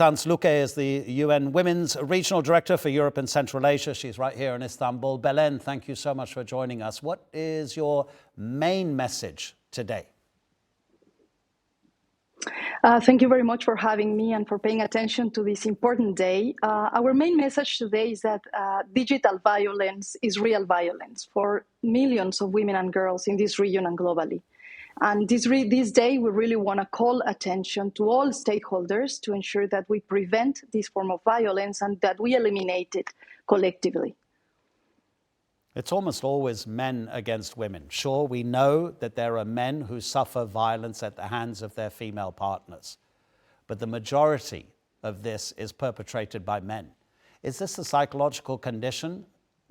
Sanz Luque is the UN Women's Regional Director for Europe and Central Asia. She's right here in Istanbul. Belen, thank you so much for joining us. What is your main message today? Thank you very much for having me and for paying attention to this important day. Our main message today is that digital violence is real violence for millions of women and girls in this region and globally. And this day, we really want to call attention to all stakeholders to ensure that we prevent this form of violence and that we eliminate it collectively. It's almost always men against women. Sure, we know that there are men who suffer violence at the hands of their female partners, but the majority of this is perpetrated by men. Is this a psychological condition?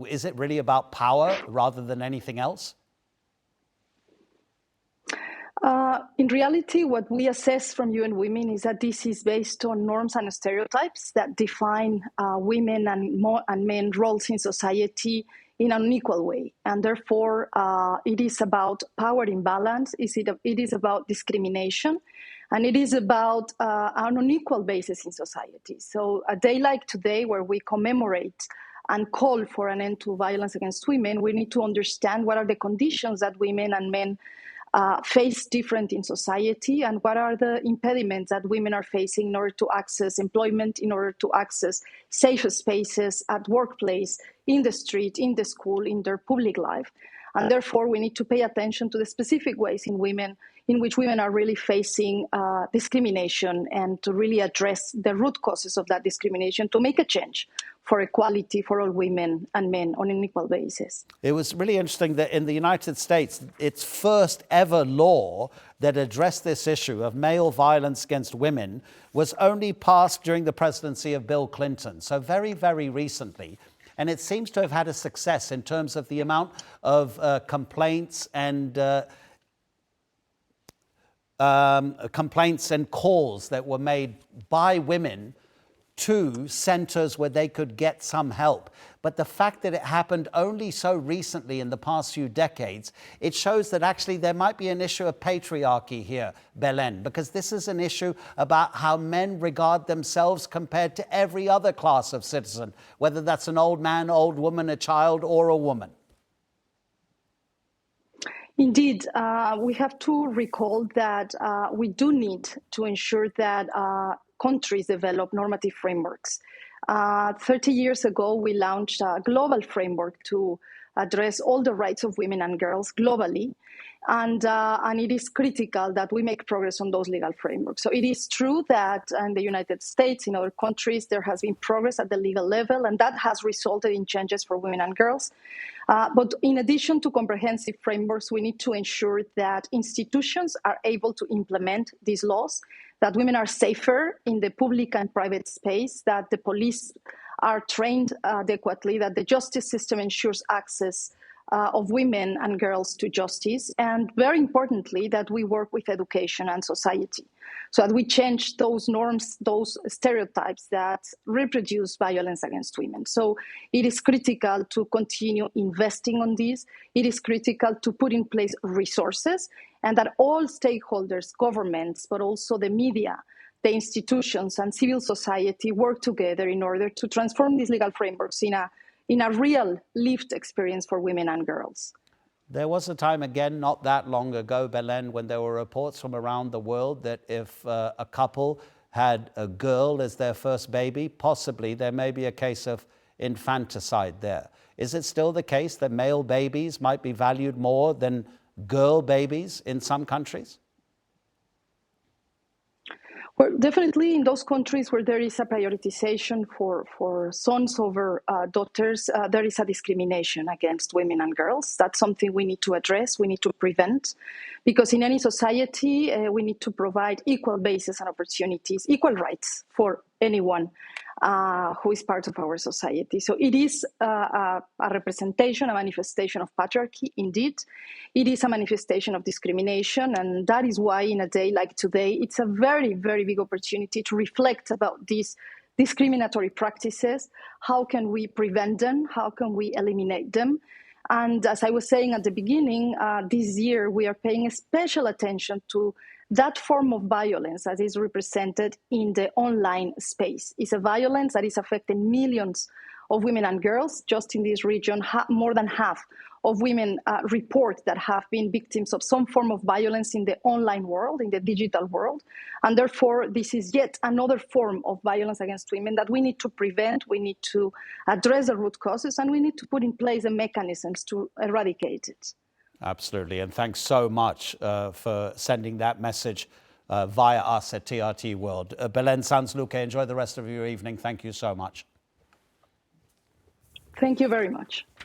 Is it really about power rather than anything else? In reality, what we assess from UN Women is that this is based on norms and stereotypes that define women and men roles in society in an unequal way. And therefore, it is about power imbalance, it is about discrimination, and it is about an unequal basis in society. So a day like today, where we commemorate and call for an end to violence against women, we need to understand what are the conditions that women and men face different in society, and what are the impediments that women are facing in order to access employment, in order to access safe spaces at workplace, in the street, in the school, in their public life. And therefore, we need to pay attention to the specific ways in which women are really facing discrimination, and to really address the root causes of that discrimination to make a change for equality for all women and men on an equal basis. It was really interesting that in the United States, its first ever law that addressed this issue of male violence against women was only passed during the presidency of Bill Clinton. So very, very recently. And it seems to have had a success in terms of the amount of complaints and calls that were made by women to centers where they could get some help. But the fact that it happened only so recently in the past few decades, it shows that actually there might be an issue of patriarchy here, Belen, because this is an issue about how men regard themselves compared to every other class of citizen, whether that's an old man, old woman, a child, or a woman. Indeed, we have to recall that we do need to ensure that countries develop normative frameworks. 30 years ago, we launched a global framework to address all the rights of women and girls globally. And it is critical that we make progress on those legal frameworks. So it is true that in the United States, in other countries, there has been progress at the legal level, and that has resulted in changes for women and girls. But in addition to comprehensive frameworks, we need to ensure that institutions are able to implement these laws, that women are safer in the public and private space, that the police are trained adequately, that the justice system ensures access of women and girls to justice, and very importantly, that we work with education and society so that we change those norms, those stereotypes that reproduce violence against women. So it is critical to continue investing on this. It is critical to put in place resources, and that all stakeholders, governments, but also the media, the institutions and civil society work together in order to transform these legal frameworks in a real lived experience for women and girls. There was a time, again, not that long ago, Belen, when there were reports from around the world that if a couple had a girl as their first baby, possibly there may be a case of infanticide there. Is it still the case that male babies might be valued more than girl babies in some countries? Well, definitely in those countries where there is a prioritization for sons over daughters, there is a discrimination against women and girls. That's something we need to address, we need to prevent, because in any society, we need to provide equal bases and opportunities, equal rights for anyone who is part of our society. So it is a representation, a manifestation of patriarchy, indeed. It is a manifestation of discrimination, and that is why in a day like today, it's a very, very big opportunity to reflect about these discriminatory practices. How can we prevent them? How can we eliminate them? And as I was saying at the beginning, this year we are paying special attention to that form of violence that is represented in the online space is a violence that is affecting millions of women and girls. Just in this region, more than half of women report that have been victims of some form of violence in the online world, in the digital world. And therefore, this is yet another form of violence against women that we need to prevent, we need to address the root causes, and we need to put in place the mechanisms to eradicate it. Absolutely. And thanks so much for sending that message via us at TRT World. Belen Sanz Luque, enjoy the rest of your evening. Thank you so much. Thank you very much.